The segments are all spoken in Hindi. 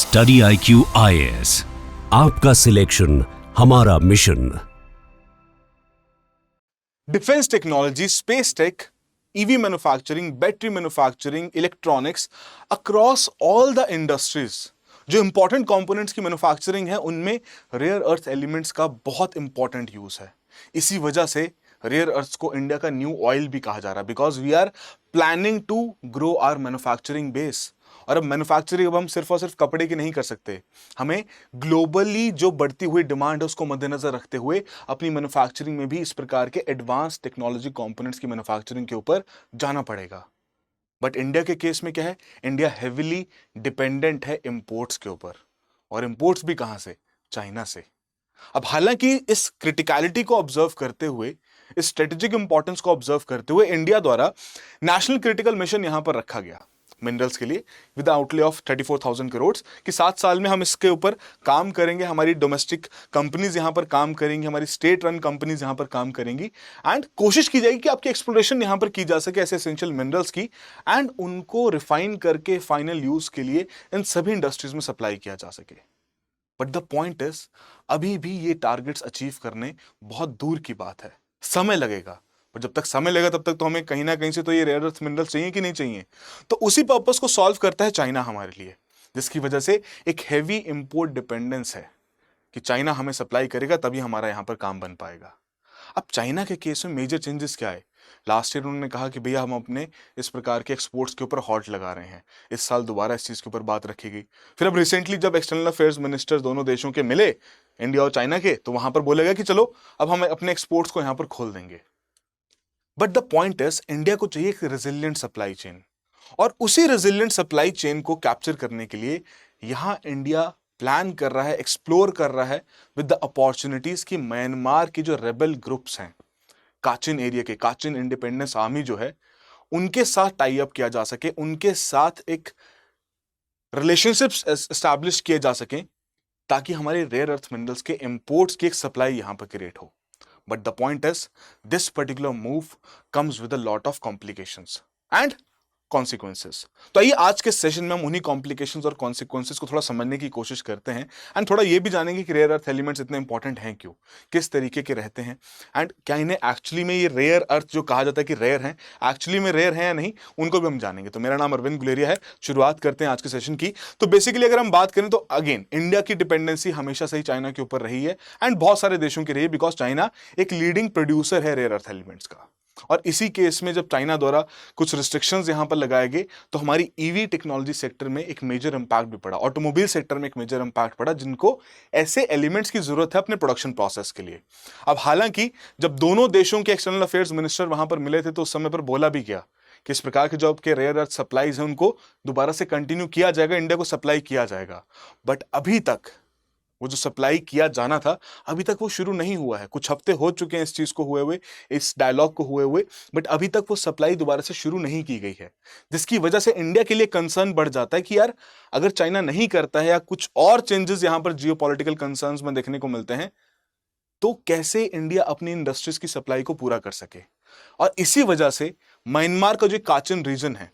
स्टडी IQ IAS, आपका सिलेक्शन हमारा mission. Defence technology, space take, EV manufacturing, battery manufacturing, electronics, across all the industries जो इंपॉर्टेंट कंपोनेंट्स की मैन्युफैक्चरिंग है उनमें रेयर अर्थ एलिमेंट्स का बहुत इंपॉर्टेंट यूज है। इसी वजह से रेयर अर्थ्स को इंडिया का न्यू ऑयल भी कहा जा रहा है, because we are planning to grow our manufacturing base. और अब मैन्युफैक्चरिंग अब हम सिर्फ और सिर्फ कपड़े की नहीं कर सकते, हमें ग्लोबली जो बढ़ती हुई डिमांड है उसको मद्देनजर रखते हुए अपनी मैन्युफैक्चरिंग में भी इस प्रकार के एडवांस टेक्नोलॉजी कंपोनेंट्स की मैन्युफैक्चरिंग के ऊपर जाना पड़ेगा। बट इंडिया के केस में क्या है, इंडिया हेविली डिपेंडेंट है इंपोर्ट्स के ऊपर, और इंपोर्ट्स भी कहां से, चाइना से। अब हालांकि इस क्रिटिकलिटी को ऑब्जर्व करते हुए, इस स्ट्रेटेजिक इंपॉर्टेंस को ऑब्जर्व करते हुए इंडिया द्वारा नेशनल क्रिटिकल मिशन यहां पर रखा गया मिनरल्स के लिए विद आउटले ऑफ 34,000 करोड़ कि 7 साल में हम इसके ऊपर काम करेंगे, हमारी डोमेस्टिक कंपनीज यहां पर काम करेंगी, हमारी स्टेट रन कंपनीज यहां पर काम करेंगी, एंड कोशिश की जाएगी कि आपकी एक्सप्लोरेशन यहां पर की जा सके ऐसे एसेंशियल मिनरल्स की, एंड उनको रिफाइन करके फाइनल यूज के लिए इन सभी इंडस्ट्रीज में सप्लाई किया जा सके। बट द पॉइंट इज, अभी भी ये टारगेट्स अचीव करने बहुत दूर की बात है, समय लगेगा। पर जब तक समय लगेगा तब तक तो हमें कहीं ना कहीं से तो ये रेयर अर्थ मिनरल्स चाहिए कि नहीं चाहिए। तो उसी पर्पस को सॉल्व करता है चाइना हमारे लिए, जिसकी वजह से एक हैवी इंपोर्ट डिपेंडेंस है कि चाइना हमें सप्लाई करेगा तभी हमारा यहां पर काम बन पाएगा। अब चाइना के केस में मेजर चेंजेस क्या है, लास्ट ईयर उन्होंने कहा कि भैया हम अपने इस प्रकार के एक्सपोर्ट्स के ऊपर हॉल्ट लगा रहे हैं, इस साल दोबारा इस चीज के ऊपर बात रखी गई। फिर अब रिसेंटली जब एक्सटर्नल अफेयर्स मिनिस्टर दोनों देशों के मिले, इंडिया और चाइना के, तो वहां पर बोला गया कि चलो अब हम अपने एक्सपोर्ट्स को यहां पर खोल देंगे। But the point is, India को चाहिए एक रेजिलिएंट सप्लाई चेन, और उसी रेजिलिएंट सप्लाई चेन को कैप्चर करने के लिए यहां इंडिया प्लान कर रहा है, एक्सप्लोर कर रहा है विद द अपॉर्चुनिटीज की म्यांमार की जो रेबल ग्रुप्स हैं, काचिन एरिया के, काचिन इंडिपेंडेंस आर्मी जो है, उनके साथ टाई अप किया जा सके, उनके साथ एक रिलेशनशिप्स एस्टैब्लिश किए जा सके, ताकि हमारे रेयर अर्थ मिनरल्स के इंपोर्ट्स की एक सप्लाई यहां पर क्रिएट हो। But the point is, this particular move comes with a lot of complications and consequences. तो आइए आज के सेशन में हम उन्हीं कॉम्प्लिकेशंस और कॉन्सिक्वेंसेस को थोड़ा समझने की कोशिश करते हैं, एंड थोड़ा ये भी जानेंगे कि रेयर अर्थ एलिमेंट्स इतने इंपॉर्टेंट हैं क्यों, किस तरीके के रहते हैं, एंड क्या इन्हें एक्चुअली में ये रेयर अर्थ जो कहा जाता है कि रेयर हैं, एक्चुअली में रेयर हैं या नहीं, उनको भी हम जानेंगे। तो मेरा नाम अरविंद गुलेरिया है, शुरुआत करते हैं आज के सेशन की। तो बेसिकली अगर हम बात करें तो अगेन इंडिया की डिपेंडेंसी हमेशा से ही चाइना के ऊपर रही है, एंड बहुत सारे देशों की रही है, बिकॉज चाइना एक लीडिंग प्रोड्यूसर है रेयर अर्थ एलिमेंट्स का। और इसी केस में जब चाइना द्वारा कुछ रिस्ट्रिक्शंस यहां पर लगाए गए तो हमारी ईवी टेक्नोलॉजी सेक्टर में एक मेजर इंपैक्ट भी पड़ा, ऑटोमोबाइल सेक्टर में एक मेजर इंपैक्ट पड़ा, जिनको ऐसे एलिमेंट्स की जरूरत है अपने प्रोडक्शन प्रोसेस के लिए। अब हालांकि जब दोनों देशों के एक्सटर्नल अफेयर्स मिनिस्टर वहां पर मिले थे तो उस समय पर बोला भी गया कि इस प्रकार के जो आपके रेयर अर्थ सप्लाईज हैं उनको दोबारा से कंटिन्यू किया जाएगा, इंडिया को सप्लाई किया जाएगा। बट अभी तक वो जो सप्लाई किया जाना था अभी तक वो शुरू नहीं हुआ है। कुछ हफ्ते हो चुके हैं इस चीज को हुए हुए, इस डायलॉग को हुए हुए, बट अभी तक वो सप्लाई दोबारा से शुरू नहीं की गई है, जिसकी वजह से इंडिया के लिए कंसर्न बढ़ जाता है कि यार अगर चाइना नहीं करता है या कुछ और चेंजेस यहां पर जियोपॉलिटिकल कंसर्न्स में देखने को मिलते हैं, तो कैसे इंडिया अपनी इंडस्ट्रीज की सप्लाई को पूरा कर सके। और इसी वजह से म्यांमार का जो काचिन रीजन है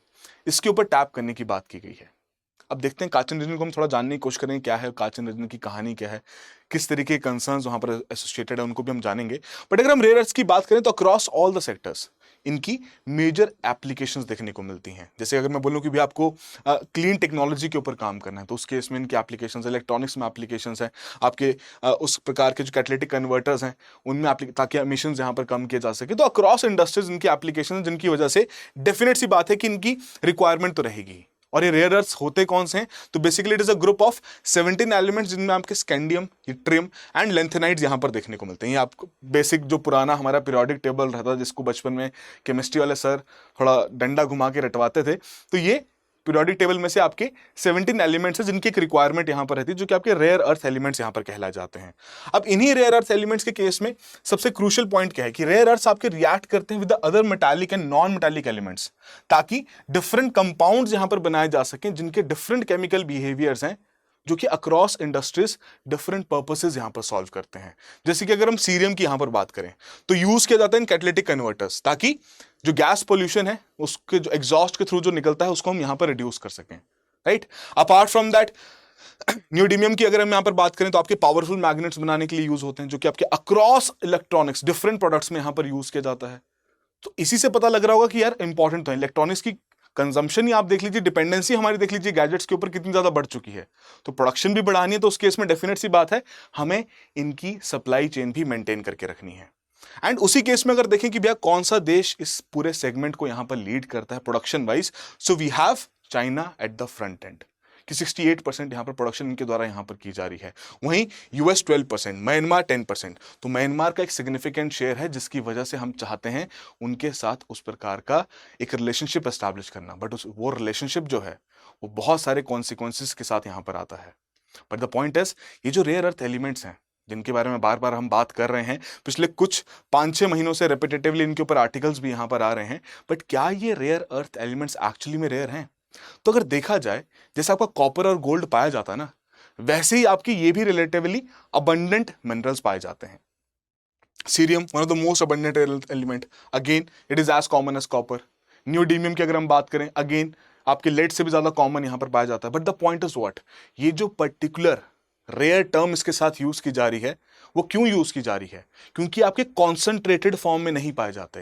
इसके ऊपर टैप करने की बात की गई है। अब देखते हैं काचिन रीजन को हम थोड़ा जानने की कोशिश करेंगे, क्या है काचिन रीजन की कहानी, क्या है, किस तरीके के कंसर्न्स वहां पर एसोसिएटेड है, उनको भी हम जानेंगे। बट अगर हम रेयर अर्थ्स की बात करें तो अक्रॉस ऑल द सेक्टर्स इनकी मेजर एप्लीकेशंस देखने को मिलती हैं। जैसे अगर मैं बोलूं कि भी आपको क्लीन टेक्नोलॉजी के ऊपर काम करना है तो उस केस में इनकी एप्लीकेशंस, इलेक्ट्रॉनिक्स में एप्लीकेशंस हैं, आपके उस प्रकार के जो कैटालिटिक कन्वर्टर्स हैं उनमें ताकि एमिशंस यहाँ पर कम किए जा सके। तो अक्रॉस इंडस्ट्रीज इनकी एप्लीकेशन, जिनकी वजह से डेफिनेट सी बात है कि इनकी रिक्वायरमेंट तो रहेगी। और ये रेयर अर्थ्स होते कौन से हैं, तो basically it is a group of 17 elements, जिनमें आपके स्कैंडियम, ट्रिम एंड लेंथेनाइड्स यहां पर देखने को मिलते हैं। ये आपको बेसिक जो पुराना हमारा पीरियोडिक टेबल रहता है, जिसको बचपन में केमिस्ट्री वाले सर थोड़ा डंडा घुमा के रटवाते थे, तो ये पीरियोडिक टेबल में से आपके 17 एलिमेंट्स हैं जिनकी एक रिक्वायरमेंट यहां पर रहती है, जो कि आपके रेयर अर्थ एलिमेंट्स यहां पर कहलाए जाते हैं। अब इन्हीं रेयर अर्थ एलिमेंट्स के केस में सबसे क्रूशियल पॉइंट क्या है कि रेयर अर्थ्स आपके रिएक्ट करते हैं with the other metallic and non metallic elements, ताकि डिफरेंट कंपाउंड्स यहां पर बनाए जा सकें जिनके डिफरेंट केमिकल बिहेवियर्स हैं, जो कि अक्रॉस इंडस्ट्रीज डिफरेंट पर्पसेस यहां पर सॉल्व करते हैं। जैसे कि अगर हम सीरियम की यहां पर बात करें तो यूज किया जाता है इन कैटालिटिक कन्वर्टर्स, ताकि जो गैस पोल्यूशन है उसके जो एग्जॉस्ट के थ्रू जो निकलता है उसको हम यहां पर रिड्यूस कर सकें, राइट। अपार्ट फ्रॉम दैट न्यूडीमियम की अगर हम यहाँ पर बात करें तो आपके पावरफुल मैग्नेट्स बनाने के लिए यूज होते हैं, जो कि आपके अक्रॉस इलेक्ट्रॉनिक्स डिफरेंट प्रोडक्ट्स में यहाँ पर यूज किया जाता है। तो इसी से पता लग रहा होगा कि यार इंपॉर्टेंट तो है इलेक्ट्रॉनिक्स की कंजम्पशन ही आप देख लीजिए, डिपेंडेंसी हमारी देख लीजिए गैजेट्स के ऊपर कितनी ज्यादा बढ़ चुकी है। तो प्रोडक्शन भी बढ़ानी है, तो उस केस में डेफिनेट सी बात है हमें इनकी सप्लाई चेन भी मेंटेन करके रखनी है। एंड उसी केस में अगर देखें कि भैया कौन सा देश इस पूरे सेगमेंट को यहां पर लीड करता है production wise, so we have China at the front end कि 68% यहां पर प्रोडक्शन इनके द्वारा यहां पर की जा रही है। वहीं यूएस 12%, म्यांमार 10%। तो म्यांमार का एक सिग्निफिकेंट शेयर है जिसकी वजह से हम चाहते हैं उनके साथ उस प्रकार का एक रिलेशनशिप एस्टैब्लिश करना, बट वो रिलेशनशिप जो है वो बहुत सारे कॉन्सिक्वेंसेस के साथ यहां पर आता है। बट द पॉइंट इज ये जो रेयर अर्थ एलिमेंट्स हैं जिनके बारे में बार बार हम बात कर रहे हैं, पिछले कुछ 5-6 महीनों से रेपिटेटिवली इनके ऊपर आर्टिकल्स भी यहां पर आ रहे हैं, बट क्या ये रेयर अर्थ एलिमेंट्स एक्चुअली में रेयर हैं? तो अगर देखा जाए जैसे आपका कॉपर और गोल्ड पाया जाता है ना, वैसे ही आपकी ये भी रिलेटिवली अबंडेंट मिनरल्स पाए जाते हैं। Cerium one of the most abundant element, again it is as common as copper. Neodymium की अगर हम बात करें, अगेन आपके लेड से भी ज्यादा कॉमन यहां पर पाया जाता है। But the point is what, ये जो पर्टिकुलर रेयर टर्म इसके साथ यूज की जा रही है वो क्यों यूज की जा रही है? क्योंकि आपके कॉन्सेंट्रेटेड फॉर्म में नहीं पाए जाते,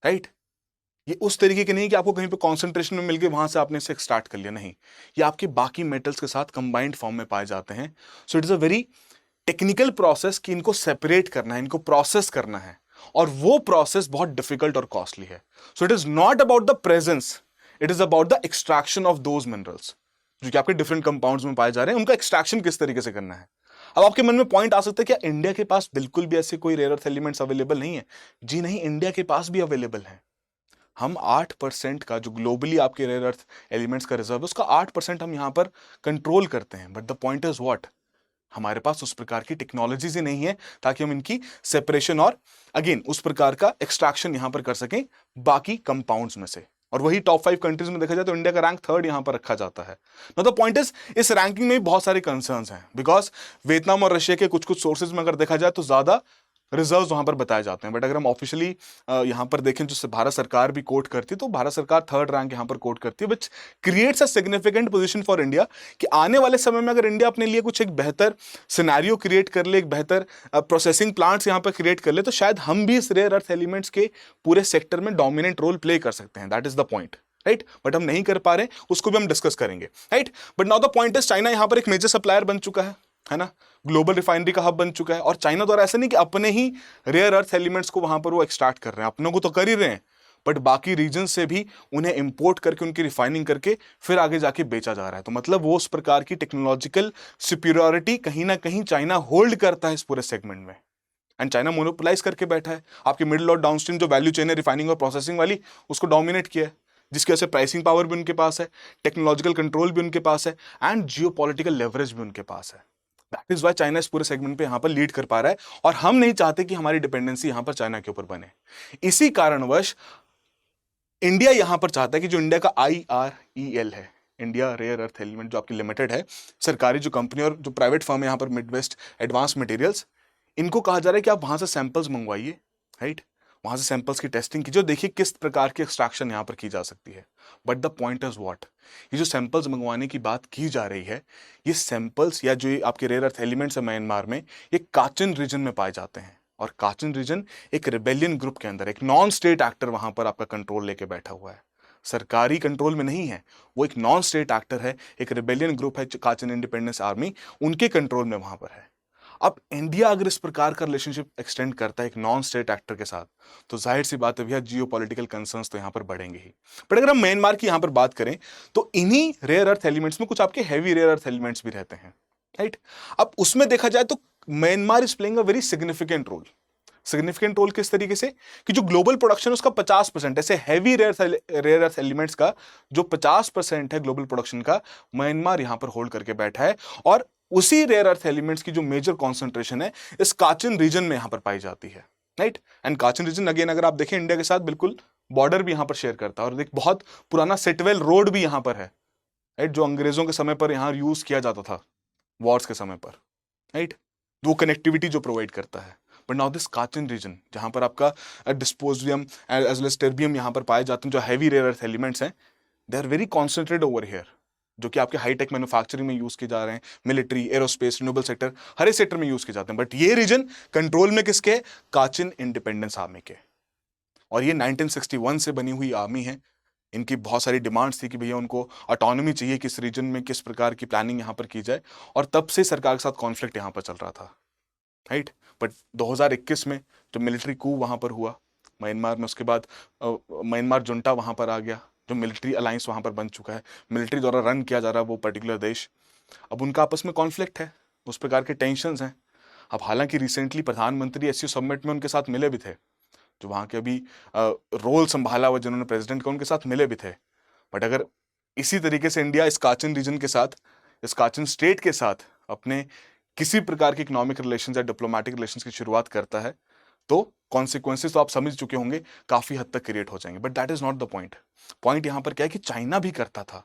राइट? ये उस तरीके के नहीं कि आपको कहीं पे कॉन्सेंट्रेशन में मिल गए वहां से आपने इसे एक्सट्रैक्ट कर लिया, नहीं, ये आपके बाकी मेटल्स के साथ कंबाइंड फॉर्म में पाए जाते हैं। So it is a very technical process कि इनको सेपरेट करना है, इनको प्रोसेस करना है, और वो प्रोसेस बहुत डिफिकल्ट और कॉस्टली है। So it is not about the presence, it is about the extraction of those minerals जो कि आपके डिफरेंट कंपाउंड्स में पाए जा रहे हैं, उनका एक्सट्रैक्शन किस तरीके से करना है। अब आपके मन में पॉइंट आ सकता है क्या इंडिया के पास बिल्कुल भी ऐसे कोई रेयर अर्थ एलिमेंट्स अवेलेबल नहीं है? जी नहीं, इंडिया के पास भी अवेलेबल है। हम 8% का जो ग्लोबली आपके रेयर अर्थ एलिमेंट्स का रिजर्व है उसका 8% हम यहां पर कंट्रोल करते हैं। But the point is what, हमारे पास उस प्रकार की टेक्नोलॉजीज ही नहीं है ताकि हम इनकी सेपरेशन और अगेन उस प्रकार का एक्सट्रैक्शन यहां पर कर सकें बाकी कंपाउंड्स में से। और वही टॉप 5 कंट्रीज में देखा जाए तो इंडिया का रैंक 3rd यहां पर रखा जाता है। नो द पॉइंट इज इस रैंकिंग में भी बहुत सारे कंसर्न्स हैं, बिकॉज वियतनाम और रशिया के कुछ कुछ सोर्सेज में अगर देखा जाए तो ज्यादा रिजर्व्स वहां पर बताए जाते हैं। बट अगर हम ऑफिशियली यहां पर देखें जो भारत सरकार भी कोट करती है, तो भारत सरकार 3rd रैंक यहां पर कोट करती है, which creates a significant position for India कि आने वाले समय में अगर इंडिया अपने लिए कुछ एक बेहतर सिनेरियो क्रिएट कर ले, एक बेहतर प्रोसेसिंग प्लांट्स यहां पर क्रिएट कर ले, तो शायद हम भी इस रेयर अर्थ एलिमेंट्स के पूरे सेक्टर में डोमिनेंट रोल प्ले कर सकते हैं। That is the point, right? But हम नहीं कर पा रहे, उसको भी हम डिस्कस करेंगे, right? But now the point is China यहां पर एक मेजर सप्लायर बन चुका है ना, ग्लोबल रिफाइनरी का हब बन चुका है। और चाइना द्वारा ऐसा नहीं कि अपने ही रेयर अर्थ एलिमेंट्स को वहां पर वो एक्सट्रैक्ट कर रहे हैं, अपनों को तो कर ही रहे हैं, बट बाकी रीजन से भी उन्हें इंपोर्ट करके उनकी रिफाइनिंग करके फिर आगे जाके बेचा जा रहा है। तो मतलब वो उस प्रकार की टेक्नोलॉजिकल सुपीरियोरिटी कहीं ना कहीं चाइना होल्ड करता है इस पूरे सेगमेंट में, एंड चाइना मोनोपोलाइज करके बैठा है। आपकी मिडिल और डाउनस्ट्रीम जो वैल्यू चेन है रिफाइनिंग और प्रोसेसिंग वाली, उसको डोमिनेट किया है, जिसकी वजह से प्राइसिंग पावर भी उनके पास है, टेक्नोलॉजिकल कंट्रोल भी उनके पास है, एंड जियोपॉलिटिकल लेवरेज भी उनके पास है। दैट इज वाई चाइना इस पूरे सेगमेंट पे यहां पर लीड कर पा रहा है, और हम नहीं चाहते कि हमारी डिपेंडेंसी यहां पर चाइना के ऊपर बने। इसी कारणवश इंडिया यहां पर चाहता है कि जो इंडिया का IREL है, इंडिया रेयर अर्थ एलिमेंट जो आपकी लिमिटेड है, सरकारी जो कंपनी और जो प्राइवेट फर्म है यहां पर मिडवेस्ट एडवांस मटेरियल्स, इनको कहा जा रहा है कि आप वहां से सैंपल्स मंगवाइए, राइट? वहां से सैंपल्स की टेस्टिंग कीजिए, देखिए किस प्रकार की एक्सट्रैक्शन यहां पर की जा सकती है। But the point is what, ये जो सैंपल्स मंगवाने की बात की जा रही है, ये सैंपल्स या जो ये आपके रेयर अर्थ एलिमेंट्स है म्यांमार में, ये काचिन रीजन में पाए जाते हैं। और काचिन रीजन एक रिबेलियन ग्रुप के अंदर एक नॉन स्टेट एक्टर वहां पर आपका कंट्रोल लेके बैठा हुआ है, सरकारी कंट्रोल में नहीं है, वो एक नॉन स्टेट एक्टर है, एक रिबेलियन ग्रुप है काचिन इंडिपेंडेंस आर्मी, उनके कंट्रोल में वहां पर है। अब इंडिया अगर इस प्रकार का रिलेशनशिप एक्सटेंड करता है एक नॉन स्टेट एक्टर के साथ, तो जाहिर सी बात है भैया जियोपॉलिटिकल कंसर्न्स तो यहां पर बढ़ेंगे ही। बट अगर हम म्यांमार की यहां पर बात करें तो इन्हीं रेयर अर्थ एलिमेंट्स में कुछ आपके हैवी रेयर अर्थ एलिमेंट्स भी रहते हैं, राइट? अब उसमें देखा जाए तो Myanmar is playing a very significant role. Significant role किस तरीके से कि जो ग्लोबल प्रोडक्शन है उसका 50%, ऐसे हैवी रेयर अर्थ एलिमेंट्स का जो 50% है ग्लोबल प्रोडक्शन का, म्यांमार यहां पर होल्ड करके बैठा है। और उसी रेयर अर्थ एलिमेंट्स की जो मेजर कॉन्सेंट्रेशन है इस काचिन रीजन में यहां पर पाई जाती है, right? And Kachin region again अगर आप देखें इंडिया के साथ बिल्कुल बॉर्डर भी यहां पर शेयर करता है, और एक बहुत पुराना सेटवेल रोड भी यहां पर है, राइट? जो अंग्रेजों के समय पर यहां यूज किया जाता था वॉर्स के समय पर, राइट? वो कनेक्टिविटी जो प्रोवाइड करता है। But now this Kachin region जहां पर आपका dysprosium as well as terbium यहां पर पाए जाते हैं, जो हैवी रेयर अर्थ एलिमेंट्स हैं, they are very concentrated over here. जो कि आपके हाईटेक मैन्युफैक्चरिंग में यूज किए जा रहे हैं, मिलिट्री, एरोस्पेस, रिन्यूएबल सेक्टर, हर एक सेक्टर में यूज किए जाते हैं। बट ये रीजन कंट्रोल में किसके है? काचिन इंडिपेंडेंस आर्मी के। और ये 1961 से बनी हुई आर्मी है। इनकी बहुत सारी डिमांड्स थी कि भैया उनको ऑटोनॉमी चाहिए, किस रीजन में किस प्रकार की प्लानिंग यहाँ पर की जाए, और तब से सरकार के साथ कॉन्फ्लिक्ट यहाँ पर चल रहा था, राइट। बट 2021 में जो मिलिट्री कू वहाँ पर हुआ म्यांमार में, उसके बाद म्यांमार जुंटा वहाँ पर आ गया, जो मिलिट्री अलायंस वहाँ पर बन चुका है, मिलिट्री द्वारा रन किया जा रहा है वो पर्टिकुलर देश। अब उनका आपस में कॉन्फ्लिक्ट है, उस प्रकार के टेंशंस हैं। अब हालांकि रिसेंटली प्रधानमंत्री एससीओ समिट में उनके साथ मिले भी थे, जो वहाँ के अभी रोल संभाला हुआ जिन्होंने प्रेसिडेंट का, उनके साथ मिले भी थे। बट अगर इसी तरीके से इंडिया इस काचिन रीजन के साथ, इस काचिन स्टेट के साथ अपने किसी प्रकार के इकोनॉमिक रिलेशंस या डिप्लोमेटिक रिलेशंस की शुरुआत करता है, तो कॉन्सिक्वेंसेस तो आप समझ चुके होंगे, काफी हद तक क्रिएट हो जाएंगे। But that is not the point. Point यहां पर क्या है कि चाइना भी करता था।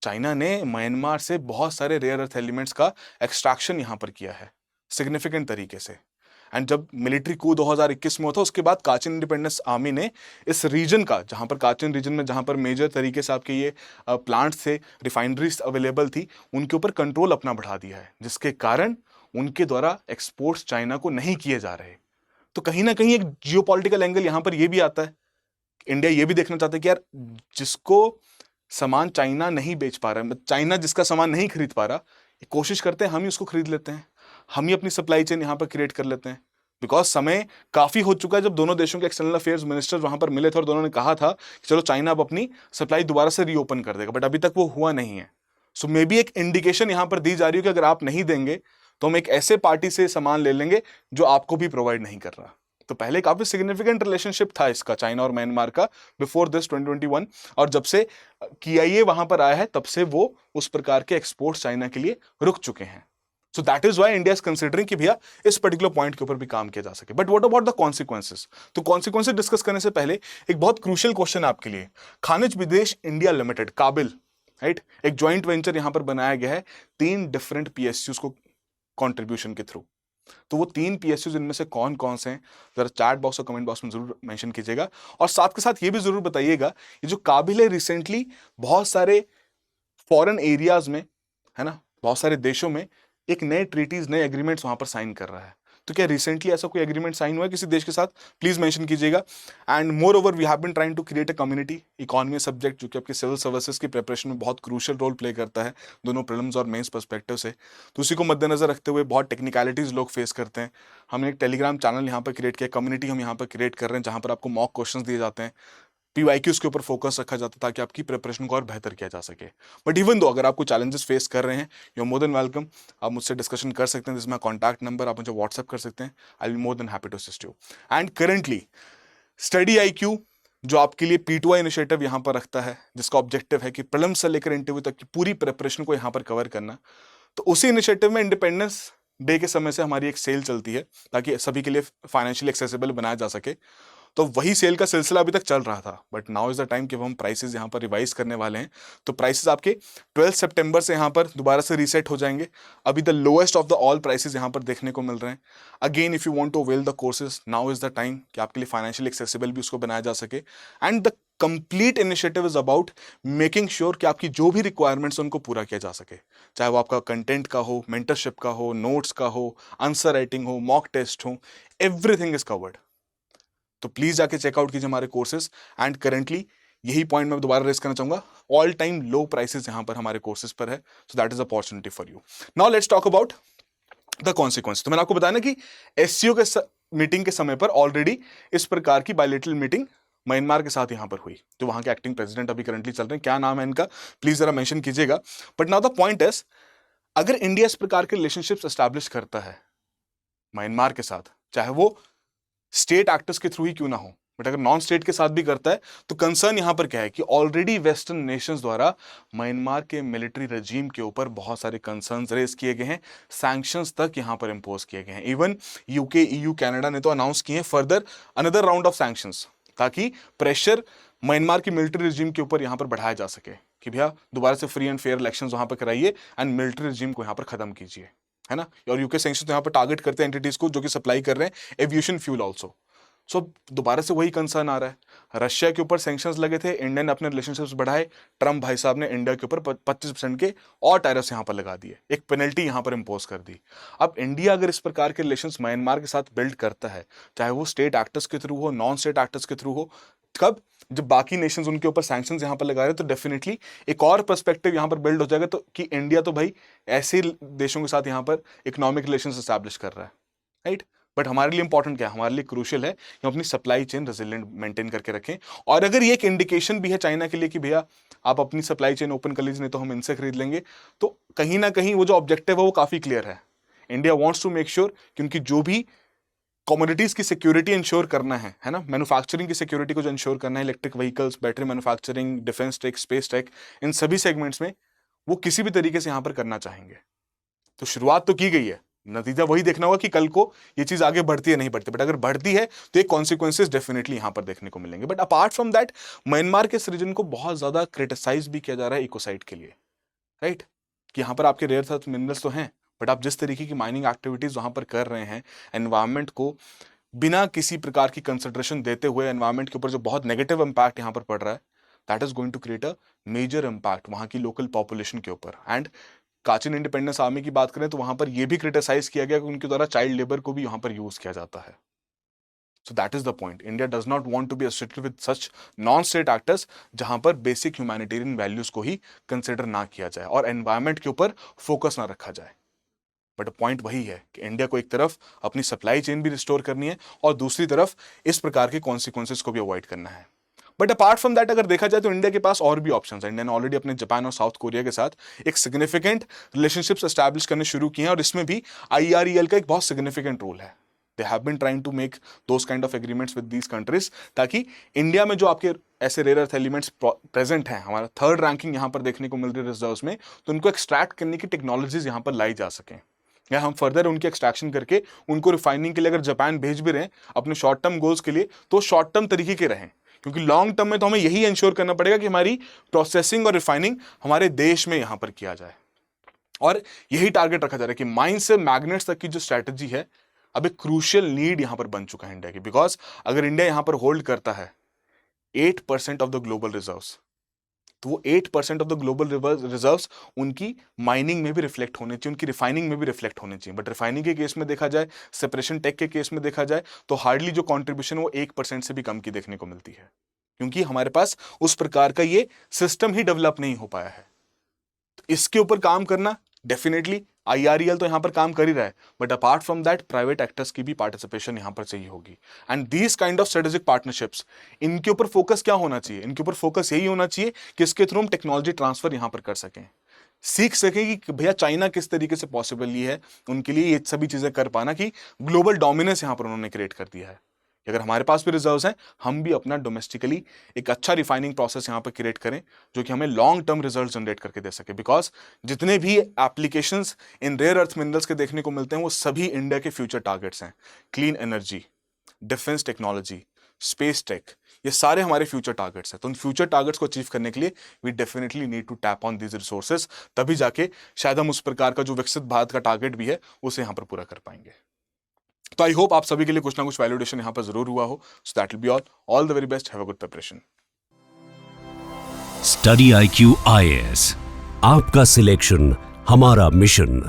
चाइना ने म्यांमार से बहुत सारे रेयर अर्थ एलिमेंट्स का एक्सट्रैक्शन यहां पर किया है सिग्निफिकेंट तरीके से। एंड जब मिलिट्री कू 2021 में हुआ था, उसके बाद काचिन इंडिपेंडेंस आर्मी ने इस रीजन का, जहां पर काचिन रीजन में जहां पर मेजर तरीके से आपके ये प्लांट्स थे, रिफाइनरीज अवेलेबल थी, उनके ऊपर कंट्रोल अपना बढ़ा दिया है, जिसके कारण उनके द्वारा एक्सपोर्ट्स चाइना को नहीं किए जा रहे। तो कहीं ना कहीं एक जियोपॉलिटिकल एंगल यहां पर यह भी आता है। इंडिया ये भी देखना चाहता है कि यार जिसको सामान चाइना नहीं बेच पा रहा है, चाइना जिसका सामान नहीं खरीद पा रहा, कोशिश करते हैं हम ही उसको खरीद लेते हैं, हम ही अपनी सप्लाई चेन यहाँ पर क्रिएट कर लेते हैं। बिकॉज समय काफी हो चुका है जब दोनों देशों के एक्सटर्नल अफेयर्स मिनिस्टर वहां पर मिले थे और दोनों ने कहा था कि चलो चाइना अब अपनी सप्लाई दोबारा से रीओपन कर देगा, बट अभी तक वो हुआ नहीं है। सो मे बी एक इंडिकेशन यहां पर दी जा रही है कि अगर आप नहीं देंगे तो हम एक ऐसे पार्टी से सामान ले लेंगे जो आपको भी प्रोवाइड नहीं कर रहा। तो पहले काफी सिग्निफिकेंट रिलेशनशिप था इसका चाइना और म्यांमार का बिफोर दिस 2021, और जब से KIA वहां पर आया है तब से वो उस प्रकार के एक्सपोर्ट्स चाइना के लिए रुक चुके हैं। So that is why India is considering कि भैया इस पर्टिकुलर पॉइंट के ऊपर भी काम किया जा सके। But what about the consequences? तो कॉन्सिक्वेंसेस डिस्कस करने से पहले एक बहुत क्रूशियल क्वेश्चन आपके लिए। खनिज विदेश इंडिया लिमिटेड, काबिल, राइट, एक ज्वाइंट वेंचर यहां पर बनाया गया है 3 डिफरेंट PSUs को कंट्रीब्यूशन के थ्रू। तो वो 3 PSUs इनमें से कौन कौन से हैं, जरा चैट बॉक्स और कमेंट बॉक्स में जरूर मेंशन कीजिएगा। और साथ के साथ ये भी जरूर बताइएगा, ये जो काबिल है रिसेंटली बहुत सारे फॉरेन एरियाज में, है ना, बहुत सारे देशों में एक नए ट्रीटीज, नए एग्रीमेंट्स वहां पर साइन कर रहा है। तो क्या रिसेंटली ऐसा कोई एग्रीमेंट साइन हुआ है किसी देश के साथ? प्लीज मेंशन कीजिएगा। And moreover we have been trying to create a community economy subject, जो कि आपके सिविल सर्विसेज की प्रिपरेशन में बहुत क्रूशियल रोल प्ले करता है, दोनों प्रीलिम्स और मेंस पर्सपेक्टिव से। तो उसी को मद्देनजर रखते हुए बहुत टेक्निकलिटीज लोग फेस करते हैं। हमने एक टेलीग्राम चैनल यहाँ पर क्रिएट किया, कम्युनिटी हम यहाँ पर क्रिएट कर रहे हैं, जहाँ पर आपको मॉक क्वेश्चन दिए जाते हैं, PYQs के ऊपर फोकस रखा जाता है ताकि आपकी प्रिपरेशन को और बेहतर किया जा सके। बट इवन दो अगर आपको चैलेंजेस फेस कर रहे हैं, you are more than welcome, आप मुझसे डिस्कशन कर सकते हैं, दिस माय कॉन्टैक्ट नंबर, आप मुझे व्हाट्सएप कर सकते हैं, I will more than happy to assist you. And currently study IQ जो आपके लिए P2I इनिशिएटिव यहाँ पर रखता है, जिसका ऑब्जेक्टिव है कि प्रीलिम से लेकर इंटरव्यू तक की पूरी प्रिपरेशन को यहाँ पर कवर करना। तो उसी इनिशिएटिव में इंडिपेंडेंस डे के समय से हमारी एक सेल चलती है ताकि सभी के लिए फाइनेंशियली एक्सेसिबल बनाया जा सके। तो वही सेल का सिलसिला अभी तक चल रहा था, but now is the time कि हम प्राइसेस यहाँ पर रिवाइज करने वाले हैं। तो प्राइसेस आपके 12 सितंबर से यहाँ पर दोबारा से रीसेट हो जाएंगे। अभी the lowest of the all prices यहाँ पर देखने को मिल रहे हैं। Again if you want to avail the courses, now is the time कि आपके लिए फाइनेंशियली एक्सेसिबल भी उसको बनाया जा सके। And the complete initiative is about making sure कि आपकी जो भी रिक्वायरमेंट्स उनको पूरा किया जा सके, चाहे वो आपका कंटेंट का हो, मेंटरशिप का हो, नोट्स का हो, आंसर राइटिंग हो, मॉक टेस्ट हो, एवरीथिंग इज कवर्ड। तो प्लीज जाके चेकआउट कीजिए हमारे कोर्सेज। एंड करेंटली यही पॉइंट मैं दोबारा रेस करना चाहूंगा, ऑल टाइम लो प्राइसेस यहां पर हमारे कोर्सेज पर है। So that is opportunity for you. Now let's talk about the consequence. तो मैंने आपको बताया ना कि SCO के मीटिंग के समय पर ऑलरेडी इस प्रकार की बायलैटरल मीटिंग म्यांमार के साथ यहां पर हुई। तो वहां के एक्टिंग प्रेसिडेंट अभी करंटली चल रहे हैं, क्या नाम है इनका, प्लीज जरा मेंशन कीजिएगा। But now the point is, अगर इंडिया इस प्रकार के रिलेशनशिप्स एस्टैब्लिश करता है म्यांमार के साथ, चाहे वो स्टेट एक्टर्स के थ्रू ही क्यों ना हो, बट अगर नॉन स्टेट के साथ भी करता है, तो कंसर्न यहां पर क्या है कि ऑलरेडी वेस्टर्न नेशंस द्वारा म्यांमार के मिलिट्री रजीम के ऊपर बहुत सारे कंसर्न्स रेज किए गए हैं, सैंक्शंस तक यहां पर इंपोज किए गए हैं। इवन UK, EU, कनाडा ने तो अनाउंस किए हैं further another round of sanctions, ताकि प्रेशर म्यांमार की मिलिट्री रजीम के ऊपर यहां पर बढ़ाया जा सके कि भैया दोबारा से फ्री एंड फेयर इलेक्शंस वहां पर कराइए एंड मिलिट्री रजीम को यहां पर खत्म कीजिए, है ना। और UK सैंक्शंस तो यहां पर टारगेट करते हैं एंटिटीज को जो कि सप्लाई कर रहे हैं एविएशन फ्यूल ऑल्सो। सो दोबारा से वही कंसर्न आ रहा है, रशिया के ऊपर सैंक्शंस लगे थे, इंडिया ने अपने रिलेशनशिप्स बढ़ाए, ट्रम्प भाई साहब ने इंडिया के ऊपर 25% के और टैरिफ्स यहाँ पर लगा दिए, एक पेनल्टी यहाँ पर इम्पोज कर दी। अब इंडिया अगर इस प्रकार के रिलेशंस म्यांमार के साथ बिल्ड करता है, चाहे वो स्टेट एक्टर्स के थ्रू हो, नॉन स्टेट एक्टर्स के थ्रू हो, कब जब बाकी नेशंस उनके ऊपर सैंक्शंस यहाँ पर लगा रहे हैं, तो डेफिनेटली एक और पर्सपेक्टिव यहाँ पर बिल्ड हो जाएगा, तो कि इंडिया तो भाई ऐसे देशों के साथ यहाँ पर इकोनॉमिक रिलेशंस एस्टैब्लिश कर रहा है, राइट। बट हमारे लिए इंपॉर्टेंट क्या है, हमारे लिए क्रूशियल है कि हम अपनी सप्लाई चेन रेजिलिएंट मेंटेन करके रखें। और अगर ये एक इंडिकेशन भी है चाइना के लिए कि भैया आप अपनी सप्लाई चेन ओपन कर लीजिए, नहीं तो हम इनसे खरीद लेंगे, तो कहीं ना कहीं वो जो ऑब्जेक्टिव है वो काफी क्लियर है। India wants to make sure कि उनकी जो भी कमोडिटीज की सिक्योरिटी इंश्योर करना है ना, मैन्युफैक्चरिंग की सिक्योरिटी को जो इंश्योर करना है, electric vehicles, battery manufacturing, defence tech, space tech, इन सभी सेगमेंट्स में वो किसी भी तरीके से यहां पर करना चाहेंगे। तो शुरुआत तो की गई है, नतीजा वही देखना होगा कि कल को ये चीज आगे बढ़ती है नहीं बढ़ती, बट अगर बढ़ती है तो ये कॉन्सिक्वेंसेस डेफिनेटली यहां पर देखने को मिलेंगे। But apart from that, Myanmar के इस रीजन को बहुत ज्यादा क्रिटिसाइज भी किया जा रहा है इकोसाइड के लिए, राइट, कि यहां पर आपके रेयर अर्थ मिनरल्स तो हैं, बट आप जिस तरीके की माइनिंग एक्टिविटीज वहां पर कर रहे हैं, एनवायरमेंट को बिना किसी प्रकार की कंसिडरेशन देते हुए, एनवायरमेंट के ऊपर जो बहुत नेगेटिव इंपैक्ट यहां पर पड़ रहा है, that is going to create a major impact वहां की लोकल पॉपुलेशन के ऊपर। एंड काचिन इंडिपेंडेंस आर्मी की बात करें तो वहां पर यह भी क्रिटिसाइज किया गया कि उनके द्वारा चाइल्ड लेबर को भी यहां पर यूज किया जाता है। So that is the point. India does not want to be associated with such non-state actors जहां पर बेसिक ह्यूमैनिटेरियन वैल्यूज को ही कंसिडर ना किया जाए और एनवायरमेंट के ऊपर फोकस ना रखा जाए। बट पॉइंट वही है कि इंडिया को एक तरफ अपनी सप्लाई चेन भी रिस्टोर करनी है और दूसरी तरफ इस प्रकार के कॉन्सिक्वेंसेस को भी अवॉइड करना है। बट अपार्ट फ्रॉम दैट अगर देखा जाए तो इंडिया के पास और भी ऑप्शंस हैं। इंडिया ने ऑलरेडी अपने जापान और साउथ कोरिया के साथ एक सिग्निफिकेंट रिलेशनशिप्स एस्टैब्लिश करने शुरू किए हैं और इसमें भी IREL का एक बहुत सिग्निफिकेंट रोल है। They have been trying to make those kind of agreements with these countries, ताकि इंडिया में जो आपके ऐसे रेयर अर्थ एलिमेंट्स प्रेजेंट हैं, हमारा 3rd रैंकिंग यहाँ पर देखने को मिल रही है रिजर्व्स में, तो उनको एक्सट्रैक्ट करने की टेक्नोलॉजीज यहाँ पर लाई जा सकें, या हम फर्दर उनकी एक्सट्रैक्शन करके उनको रिफाइनिंग के लिए अगर जापान भेज भी रहे हैं अपने शॉर्ट टर्म गोल्स के लिए, तो शॉर्ट टर्म तरीके के रहें, क्योंकि लॉन्ग टर्म में तो हमें यही इंश्योर करना पड़ेगा कि हमारी प्रोसेसिंग और रिफाइनिंग हमारे देश में यहां पर किया जाए। और यही टारगेट रखा जा रहा है कि माइन से मैग्नेट्स तक की जो स्ट्रैटेजी है, अब एक क्रूशियल नीड यहां पर बन चुका है इंडिया की, बिकॉज अगर इंडिया यहां पर होल्ड करता है 8% ऑफ द ग्लोबल रिजर्व्स, तो वो 8% ऑफ द ग्लोबल रिजर्व्स उनकी माइनिंग में भी रिफ्लेक्ट होने चाहिए, उनकी रिफाइनिंग में भी रिफ्लेक्ट होने चाहिए। बट रिफाइनिंग के केस में देखा जाए, सेपरेशन टेक के केस में देखा जाए, तो हार्डली जो कॉन्ट्रीब्यूशन वो 1% से भी कम की देखने को मिलती है, क्योंकि हमारे पास उस प्रकार का ये सिस्टम ही डेवलप नहीं हो पाया है। तो इसके ऊपर काम करना डेफिनेटली IREL तो यहां पर काम कर ही रहा है, but apart from that private actors की भी पार्टिसिपेशन यहां पर चाहिए होगी। And these kind of strategic partnerships, इनके ऊपर फोकस क्या होना चाहिए, इनके ऊपर फोकस यही होना चाहिए कि इसके थ्रू हम टेक्नोलॉजी ट्रांसफर यहां पर कर सकें, सीख सकें कि भैया चाइना किस तरीके से पॉसिबल है उनके लिए ये सभी चीजें कर पाना, कि ग्लोबल डोमिनेंस यहां पर उन्होंने क्रिएट कर दिया है। अगर हमारे पास भी रिजर्व्स हैं, हम भी अपना डोमेस्टिकली एक अच्छा रिफाइनिंग प्रोसेस यहां पर क्रिएट करें जो कि हमें लॉन्ग टर्म रिजल्ट जनरेट करके दे सके। बिकॉज जितने भी applications in rare earth minerals के देखने को मिलते हैं वो सभी इंडिया के फ्यूचर टारगेट्स हैं। Clean energy, defence technology, space tech, ये सारे हमारे फ्यूचर टारगेट्स हैं। तो उन फ्यूचर टारगेट्स को अचीव करने के लिए we definitely need to tap on these resources, तभी जाके शायद हम उस प्रकार का जो विकसित भारत का टारगेट भी है उसे यहां पर पूरा कर पाएंगे। तो आई होप आप सभी के लिए कुछ ना कुछ वैलिडेशन यहां पर जरूर हुआ हो। So that will be all the very best, have a good preparation. Study IQ IAS, आपका सिलेक्शन हमारा मिशन।